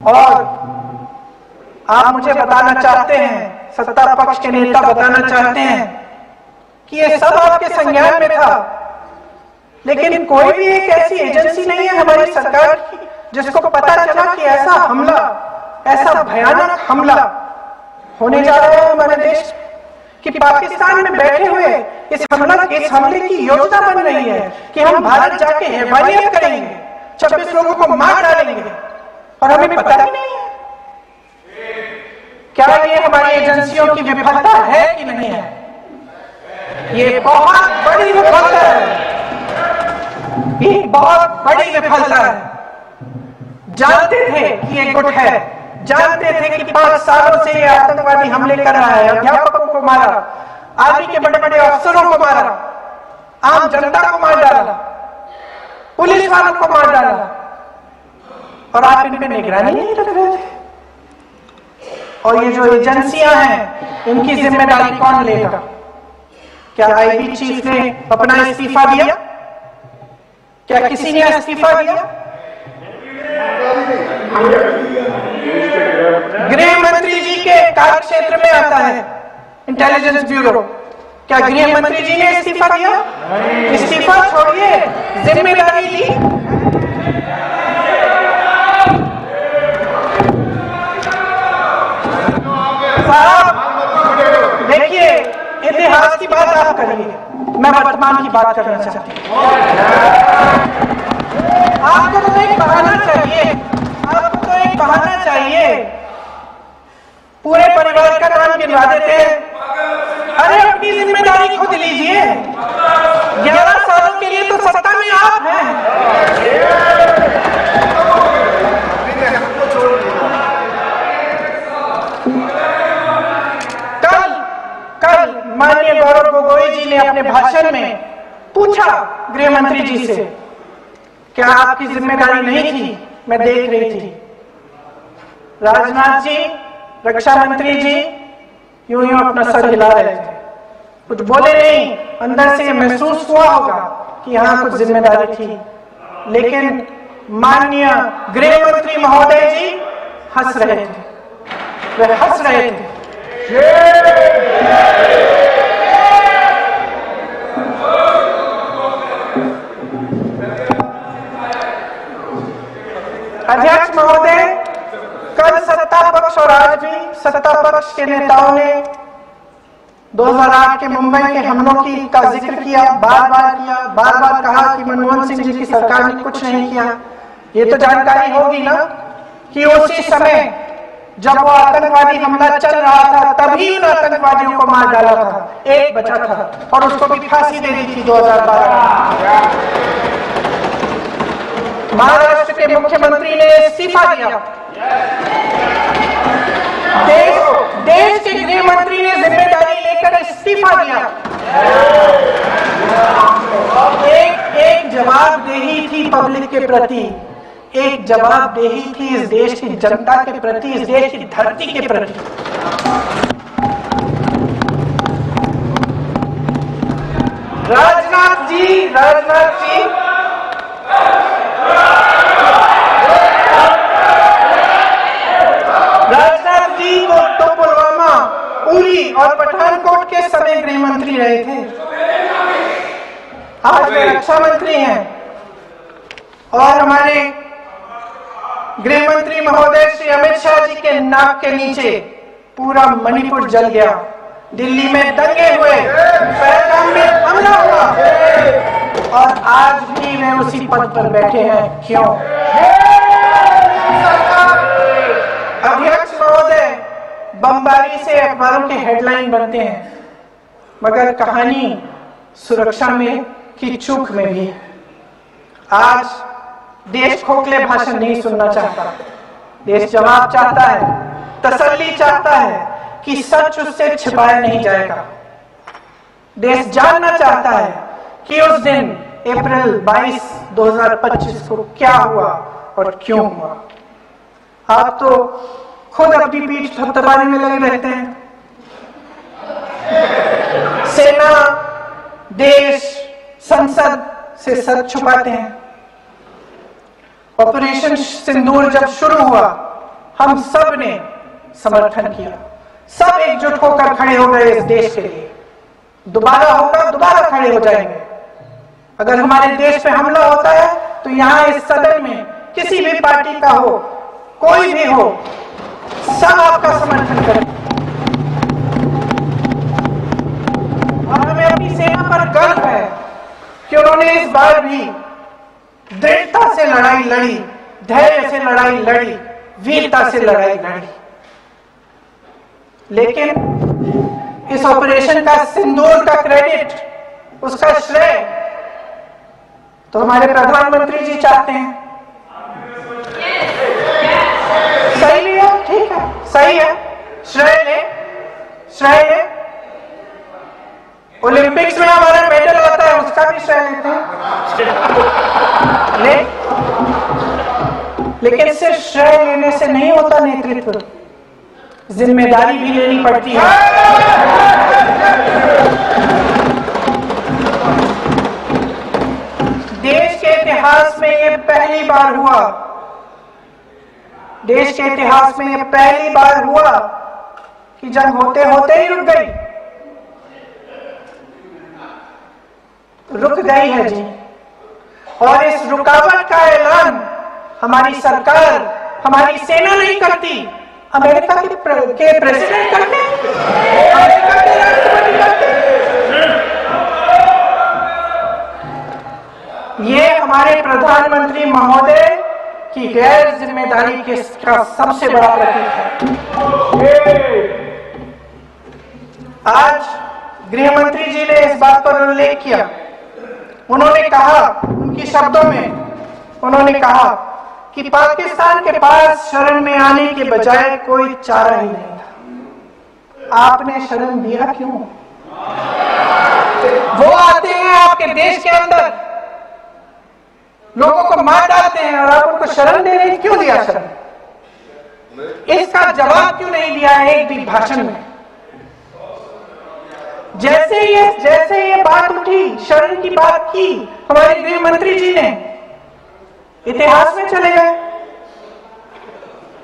और आप मुझे बताना चाहते हैं, सत्ता पक्ष के नेता बताना चाहते हैं कि ये सब आपके संज्ञान में था, लेकिन कोई भी एक ऐसी एजेंसी नहीं है हमारी सरकार की जिसको पता चला कि ऐसा हमला, ऐसा भयानक हमला होने जा रहा है हमारे देश, कि पाकिस्तान में बैठे हुए इस हमले की योजना बन रही है कि हम भारत जाके हैवानियत करेंगे, 26 लोगों को मार डालेंगे और हमें पता ही नहीं है। क्या ये हमारी एजेंसियों की विफलता है कि नहीं है? ये बहुत बड़ी विफलता है, ये बहुत बड़ी विफलता है। जानते थे कि ये गुट है, जानते थे कि 5 सालों से ये आतंकवादी हमले कर रहा है, अध्यापकों को मारा, आर्मी के बड़े बड़े अफसरों को मारा, आम जनता को मार डाला, पुलिस वालों को मार डाला, और आप इन पे निगरानी नहीं रख रहे थे। और ये जो एजेंसियां हैं, इनकी जिम्मेदारी कौन लेगा? क्या आईबी चीफ ने अपना इस्तीफा दिया? क्या किसी ने इस्तीफा दिया? गृह मंत्री जी के कार्य क्षेत्र में आता है इंटेलिजेंस ब्यूरो, क्या गृह मंत्री जी ने इस्तीफा दिया? इस्तीफा छोड़िए, जिम्मेदारी ली। देखिए, इतिहास की बात आप करिए, मैं वर्तमान की बात करना चाहती हूँ। आपको तो एक बहाना चाहिए, आपको तो एक बहाना चाहिए। पूरे परिवार का नाम गिनवा देते हैं। अरे अपनी जिम्मेदारी खुद लीजिए। 11 सालों के लिए तो सत्ता में आप हैं। कल माननीय गौरव गोगोई जी ने अपने भाषण में पूछा गृह मंत्री जी से, क्या आपकी जिम्मेदारी नहीं थी? मैं देख रही थी। राजनाथ जी, रक्षा मंत्री जी यूं यूं अपना सर हिला रहे थे, कुछ बोले नहीं। अंदर से महसूस हुआ होगा कि यहाँ कुछ जिम्मेदारी थी, लेकिन माननीय गृह मंत्री महोदय जी हंस रहे थे, वे हंस रहे थे। अध्यक्ष महोदय, कल सत्ता पक्ष और आज भी सत्ता पक्ष के नेताओं ने 2008 के मुंबई के हमलों का जिक्र किया, बार बार कहा कि मनमोहन सिंह जी की सरकार ने कुछ नहीं किया। ये तो जानकारी होगी ना कि उसी समय जब वो आतंकवादी हमला चल रहा था, तभी उन आतंकवादियों को मार डाला था, एक बचा था और उसको भी फांसी दे दी थी 2012। महाराष्ट्र के मुख्यमंत्री ने इस्तीफा दिया, देश के गृह मंत्री ने जिम्मेदारी लेकर इस्तीफा दिया। एक जवाबदेही थी पब्लिक के प्रति, एक जवाबदेही थी इस देश की जनता के प्रति, इस देश की धरती के प्रति। राजनाथ जी को तो पुलवामा, उरी और पठानकोट के समय गृह मंत्री रहे थे, आज वे रक्षा मंत्री हैं। और हमारे गृह मंत्री महोदय श्री अमित शाह जी के नाक के नीचे पूरा मणिपुर जल गया, दिल्ली में दंगे हुए, पहलगाम में हमला हुआ, और आज भी वे उसी पद पर बैठे हैं। क्यों? अध्यक्ष महोदय, बमबारी से अखबारों के हेडलाइन बनते हैं, मगर कहानी सुरक्षा में की चूक में भी। आज देश खोखले भाषण नहीं सुनना चाहता, देश जवाब चाहता है, तसल्ली चाहता है कि सच उससे छिपाया नहीं जाएगा। देश जानना चाहता है कि उस दिन अप्रैल 22, 2025 को क्या हुआ और क्यों हुआ। आप तो खुद अपनी पीठ थपथपाने में लगे रहते हैं। सेना, देश, संसद से सच छुपाते हैं। ऑपरेशन सिंदूर जब शुरू हुआ हम सब ने समर्थन किया, सब एकजुट होकर खड़े हो गए इस देश के लिए। दोबारा होगा, दोबारा खड़े हो जाएंगे। अगर हमारे देश पे हमला होता है तो यहाँ इस सदन में किसी भी पार्टी का हो, कोई भी हो, सब आपका समर्थन करें। और हमें अपनी सेना पर गर्व है कि उन्होंने इस बार भी दृढ़ता से लड़ाई लड़ी, धैर्य से लड़ाई लड़ी, वीरता से लड़ाई लड़ी। लेकिन इस ऑपरेशन का सिंदूर का क्रेडिट, उसका श्रेय तो हमारे प्रधानमंत्री जी चाहते हैं। सही है, ठीक है, सही है, श्रेय ले, श्रेय ले। ओलंपिक्स में हमारा मेडल आता है, उसका भी श्रेय लेते हैं, ले। लेकिन सिर्फ श्रेय लेने से नहीं होता नेतृत्व, जिम्मेदारी भी लेनी पड़ती है। देश के इतिहास में ये पहली बार हुआ, देश के इतिहास में ये पहली बार हुआ कि जंग होते होते ही रुक गई, रुक गई है जी। और इस रुकावट का ऐलान हमारी सरकार, हमारी सेना नहीं करती, अमेरिका के प्रेसिडेंट करते हैं, अमेरिका के राष्ट्रपति करते हैं। ये हमारे प्रधानमंत्री महोदय की गैर जिम्मेदारी का सबसे बड़ा प्रतीक है। आज गृह मंत्री जी ने इस बात पर उल्लेख किया। उन्होंने कहा, उनके शब्दों में उन्होंने कहा कि पाकिस्तान के पास शरण में आने के बजाय कोई चारा ही नहीं था। आपने शरण दिया क्यों? वो आते हैं आपके देश के अंदर, लोगों को मार डालते हैं और आप उनको शरण दे रहे हैं। क्यों दिया शरण? इसका जवाब क्यों नहीं दिया एक भी भाषण में? जैसे ये बात उठी, शरण की बात की, हमारे गृह मंत्री जी ने इतिहास में चले गए।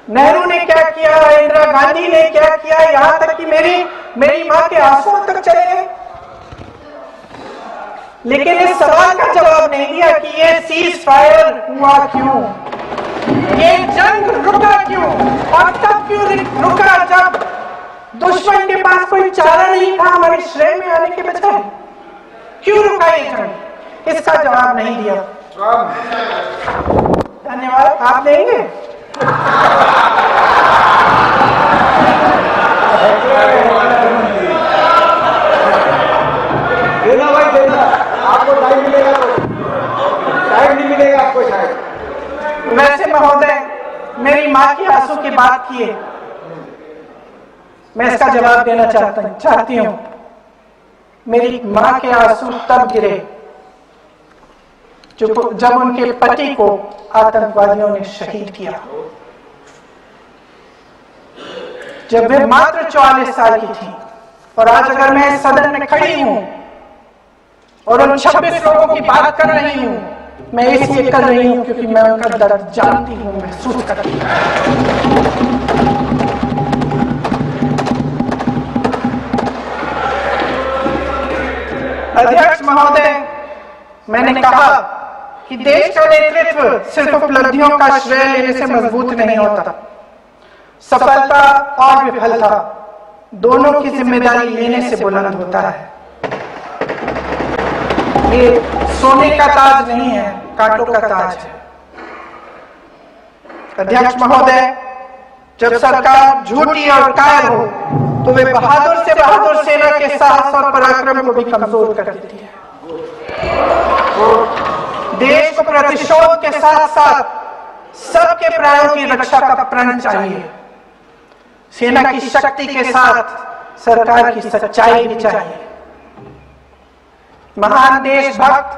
नेहरू ने क्या किया, इंदिरा गांधी ने क्या किया, यहां तक कि मेरी मां के आंसुओं तक चले गए। लेकिन इस सवाल का जवाब नहीं दिया कि ये सीज फायर हुआ क्यों, ये जंग रुका क्यों, और तब क्यों रुका जब दुश्मन के पास कोई चारा नहीं था हमारे श्रेय में आने के बजाय। क्यों रुका ये जंग? इसका जवाब नहीं दिया। धन्यवाद। आप देंगे? देना भाई देना, आपको टाइम मिलेगा तो, टाइम नहीं मिलेगा आपको शायद। वैसे महोदय, मेरी माँ की आंसू की बात की है, मैं इसका जवाब देना चाहती हूँ। मेरी माँ के आंसू तब गिरे जब उनके पति को आतंकवादियों ने शहीद किया, जब वे मात्र 44 साल की थी। और आज अगर मैं इस सदन में खड़ी हूं और उन 26 लोगों की बात कर रही हूं, मैं इसलिए कर रही हूं क्योंकि मैं उनका दर्द जानती हूं, महसूस करती हूं। अध्यक्ष महोदय, मैंने कहा कि देश का नेतृत्व सिर्फ उपलब्धियों का श्रेय लेने से मजबूत नहीं होता। सफलता और विफलता दोनों की जिम्मेदारी लेने से बुलंद होता है। ये सोने का ताज नहीं है, कांटों का ताज है। अध्यक्ष महोदय, जब सरकार झूठी और कायर हो तो वे बहादुर से बहादुर सेना के साहस और पराक्रम को भी कमजोर कर देती है। देश को प्रतिशोध के साथ साथ सबके प्राणों की रक्षा का प्रण चाहिए। सेना की शक्ति के साथ सरकार की सच्चाई भी चाहिए। महान देशभक्त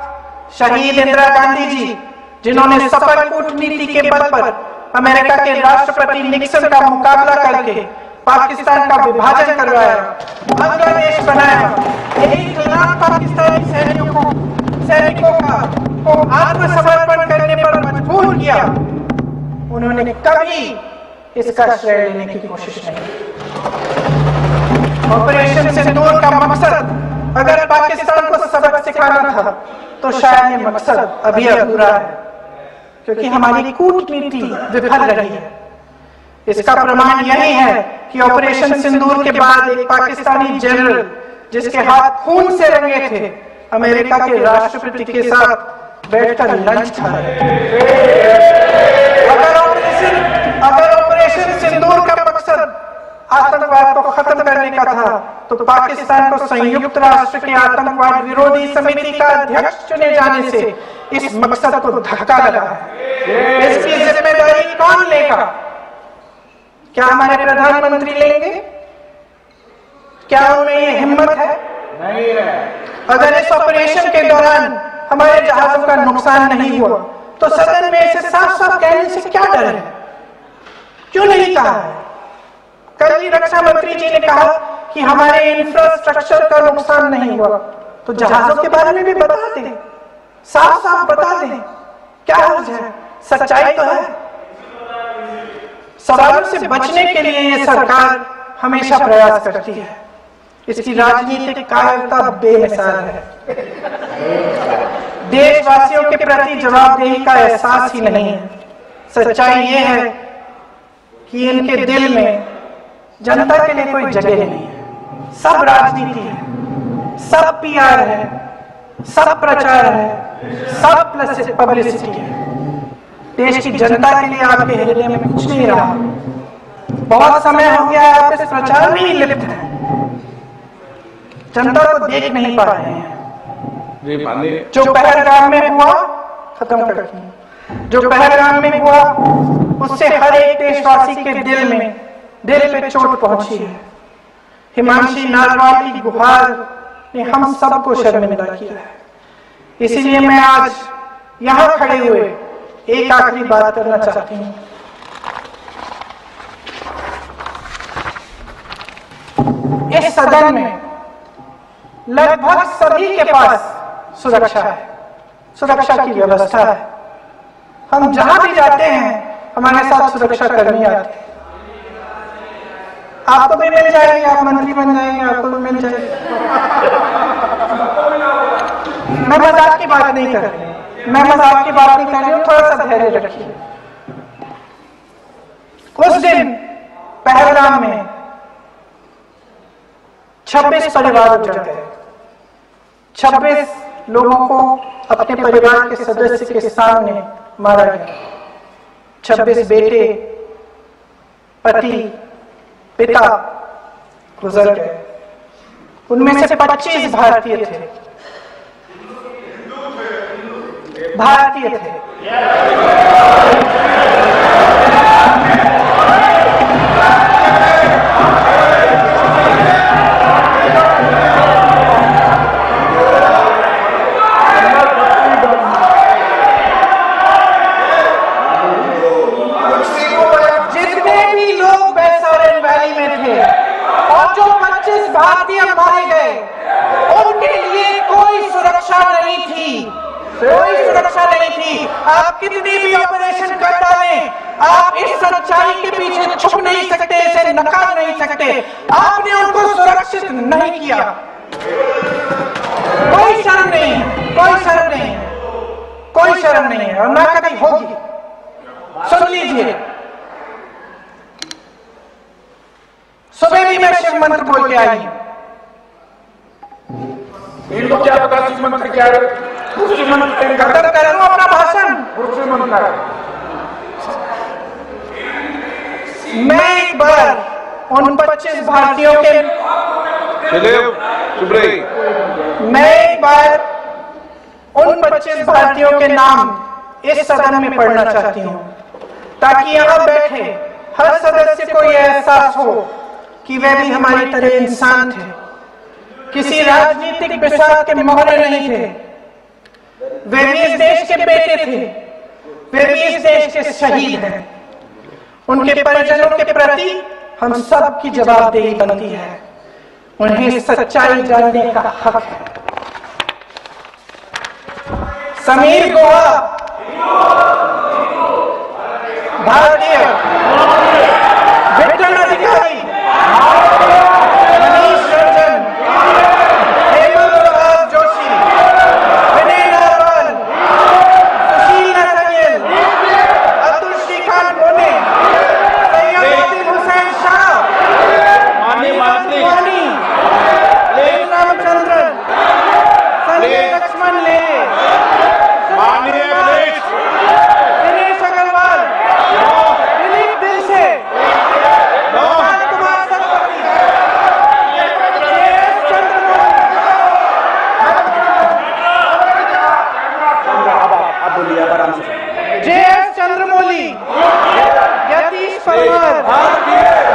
शहीद इंदिरा गांधी जी, जिन्होंने सफल कूटनीति के बल पर अमेरिका के राष्ट्रपति निक्सन का मुकाबला करके पाकिस्तान का विभाजन करवाया, बांग्लादेश बनाया, 1 लाख पाकिस्तानी सैनिकों को आत्मसमर्पण करने पर मजबूर किया। उन्होंने कभी इसका श्रेय लेने की कोशिश नहीं। ऑपरेशन सिंदूर का मकसद अगर पाकिस्तान को सबक सिखाना था तो शायद ये मकसद अभी अधूरा है, क्योंकि हमारी कूटनीति विफल रही है। इसका प्रमाण यही है कि ऑपरेशन सिंदूर के बाद एक पाकिस्तानी जनरल जिसके हाथ खून से रंगे थे अमेरिका के राष्ट्रपति के साथ बैठकर लंच खा रहे थे। अगर ऑपरेशन सिंदूर का मकसद आतंकवाद को खत्म करने का था तो पाकिस्तान को संयुक्त राष्ट्र के आतंकवाद विरोधी समिति का अध्यक्ष चुने जाने से इस मकसद को धक्का लगा है। इसकी जिम्मेदारी कौन लेगा? क्या हमारे प्रधानमंत्री लेंगे? क्या उनमें ये हिम्मत है? नहीं है। अगर इस ऑपरेशन के दौरान हमारे जहाजों का नुकसान नहीं हुआ तो सदन में इसे साफ साफ कहने से क्या डर है? क्यों नहीं कहा है? कल ही रक्षा मंत्री जी ने कहा कि हमारे इंफ्रास्ट्रक्चर का नुकसान नहीं हुआ, तो जहाजों के बारे में भी बता दें, साफ साफ बता दें। क्या हर्ज है? सच्चाई तो है। सवालों से बचने के लिए ये सरकार हमेशा प्रयास करती है। इसकी राजनीतिक कायरता बेमिसाल है। देशवासियों के प्रति जवाबदेही का एहसास ही नहीं है। सच्चाई ये है कि इनके दिल में जनता के लिए कोई जगह नहीं है। सब राजनीति है, सब पीआर है, सब प्रचार है, सब पब्लिसिटी है। देश की जनता के लिए आपके हृदय में कुछ नहीं रहा। बहुत समय हो गया है आप इस प्रचार में ही लिप्त हैं, जनता को देख नहीं पा रहे हैं। जो पहलगाम में हुआ खत्म कर दिया, जो पहलगाम में हुआ उससे हर एक देशवासी के दिल पे चोट पहुंची है। हिमांशी नारवाल की गुहार ने हम सबको शर्मिंदा किया है। इसीलिए मैं आज यहां खड़े हुए एक आखिरी बात करना चाहती हूं। इस सदन में लगभग सभी के पास सुरक्षा है, सुरक्षा की व्यवस्था है। हम जहां भी जाते हैं हमारे साथ सुरक्षा कर्मी आते हैं। आपको भी मिल जाएंगे, आप मंत्री बन जाएंगे, आपको भी मिल जाएंगे। मैं मजाक की बात नहीं कर रही, मैं मजाक की बात नहीं कर रही हूँ। थोड़ा सा धैर्य रखिए। उस दिन पहलगाम में 26 परिवार उजड़ गए। 26 लोगों को अपने परिवार के सदस्य के सामने मारा गया। 26 बेटे, पति, पिता गुजर गए। उनमें से 25 भारतीय थे। जितने भी लोग बैसारन वैली में थे और जो 25 भारतीय मारे गए, उनके लिए कोई सुरक्षा नहीं थी, कोई सुरक्षा नहीं थी। आप कितनी भी ऑपरेशन कर डालें, आप इस सच्चाई के पीछे छुप नहीं सकते, इसे नकार नहीं सकते। आपने उनको सुरक्षित नहीं किया। कोई शर्म नहीं है, कोई शर्म नहीं है, कोई शर्म नहीं है, और ना कभी होगी। सुन लीजिए, सुबह भी मैं शिव मंत्र बोल के आई। इनको क्या पता शिव मंत्र क्या है? खत्म कर लूं अपना भाषण। मैं एक बार उन 25 भारतीयों के मैं एक बार उन 25 भारतीयों के नाम इस सदन में पढ़ना चाहती हूँ, ताकि यहाँ बैठे हर सदस्य को यह एहसास हो कि वे भी हमारी तरह इंसान थे, किसी राजनीतिक बिसात के मोहरे नहीं थे। वे भी इस देश के बेटे थे, वे भी इस देश के शहीद हैं। उनके परिजनों के प्रति हम सब की जवाबदेही बनती है। उन्हें सच्चाई जानने का हक है। समीर गुहा भारतीय पर